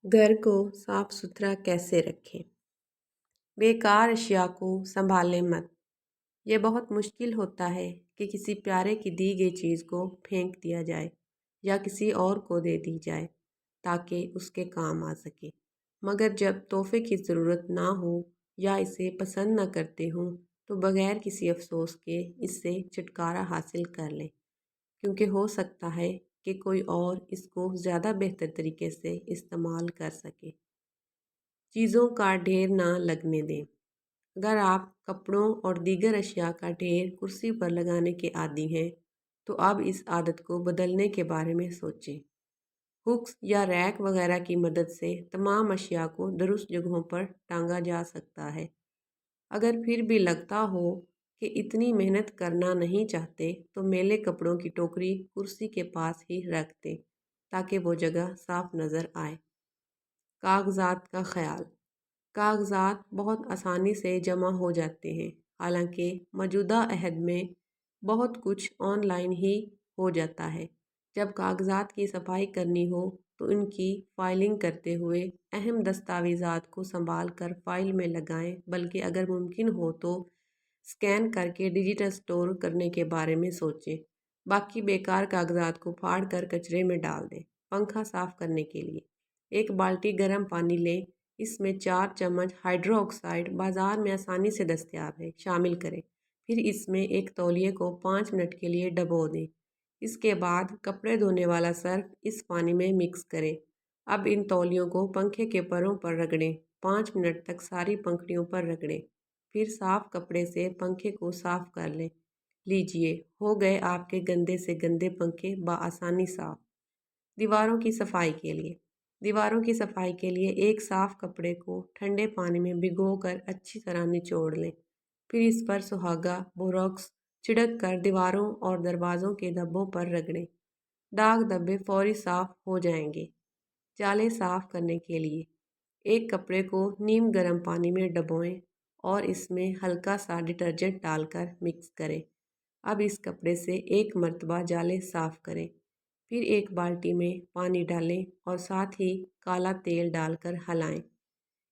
घर को साफ सुथरा कैसे रखें? बेकार अशिया को संभालें मत। ये बहुत मुश्किल होता है कि किसी प्यारे की दी गई चीज़ को फेंक दिया जाए या किसी और को दे दी जाए ताकि उसके काम आ सके। मगर जब तोहफे की ज़रूरत ना हो या इसे पसंद ना करते हों तो बगैर किसी अफसोस के इससे छुटकारा हासिल कर लें, क्योंकि हो सकता है कि कोई और इसको ज़्यादा बेहतर तरीके से इस्तेमाल कर सके। चीज़ों का ढेर ना लगने दें। अगर आप कपड़ों और दीगर अशिया का ढेर कुर्सी पर लगाने के आदी हैं तो अब इस आदत को बदलने के बारे में सोचें। हुक्स या रैक वगैरह की मदद से तमाम अशिया को दुरुस्त जगहों पर टांगा जा सकता है। अगर फिर भी लगता हो कि इतनी मेहनत करना नहीं चाहते तो मैले कपड़ों की टोकरी कुर्सी के पास ही रख दें ताकि वो जगह साफ नज़र आए। कागज़ात का ख्याल। कागज़ात बहुत आसानी से जमा हो जाते हैं, हालांकि मौजूदा अहद में बहुत कुछ ऑनलाइन ही हो जाता है। जब कागज़ात की सफाई करनी हो तो इनकी फाइलिंग करते हुए अहम दस्तावेज़ात को संभाल कर फाइल में लगाएं, बल्कि अगर मुमकिन हो तो स्कैन करके डिजिटल स्टोर करने के बारे में सोचें। बाकी बेकार कागज़ात को फाड़ कर कचरे में डाल दें। पंखा साफ़ करने के लिए एक बाल्टी गर्म पानी लें, इसमें 4 चम्मच हाइड्रोक्साइड बाज़ार में आसानी से दस्तयाब है शामिल करें। फिर इसमें एक तौलिए को 5 मिनट के लिए डबो दें। इसके बाद कपड़े धोने वाला सर्फ इस पानी में मिक्स करें। अब इन तौलियों को पंखे के परों पर रगड़ें। 5 मिनट तक सारी पंखड़ियों पर रगड़ें। फिर साफ कपड़े से पंखे को साफ कर लें। लीजिए, हो गए आपके गंदे से गंदे पंखे बआसानी साफ। दीवारों की सफाई के लिए दीवारों की सफाई के लिए एक साफ कपड़े को ठंडे पानी में भिगोकर अच्छी तरह निचोड़ लें। फिर इस पर सुहागा बोरोक्स छिड़क कर दीवारों और दरवाज़ों के धब्बों पर रगड़ें। दाग धब्बे फौरी साफ हो जाएंगे। जाले साफ करने के लिए एक कपड़े को नीम गर्म पानी में डुबोएं और इसमें हल्का सा डिटर्जेंट डालकर मिक्स करें। अब इस कपड़े से एक मर्तबा जाले साफ करें। फिर एक बाल्टी में पानी डालें और साथ ही काला तेल डालकर हिलाएं।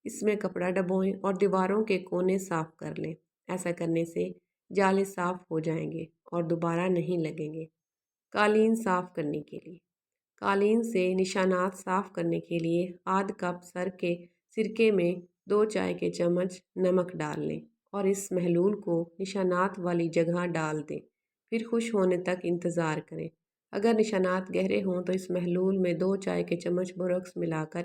इसमें कपड़ा डुबोएं और दीवारों के कोने साफ कर लें। ऐसा करने से जाले साफ हो जाएंगे और दोबारा नहीं लगेंगे। कालीन साफ करने के लिए कालीन से निशानात साफ करने के लिए आध कप सिरके में 2 चाय के चम्मच नमक डाल लें और इस महलूल को निशानात वाली जगह डाल दें। फिर खुश होने तक इंतज़ार करें। अगर निशानात गहरे हों तो इस महलूल में 2 चाय के चम्मच बोरोक्स मिलाकर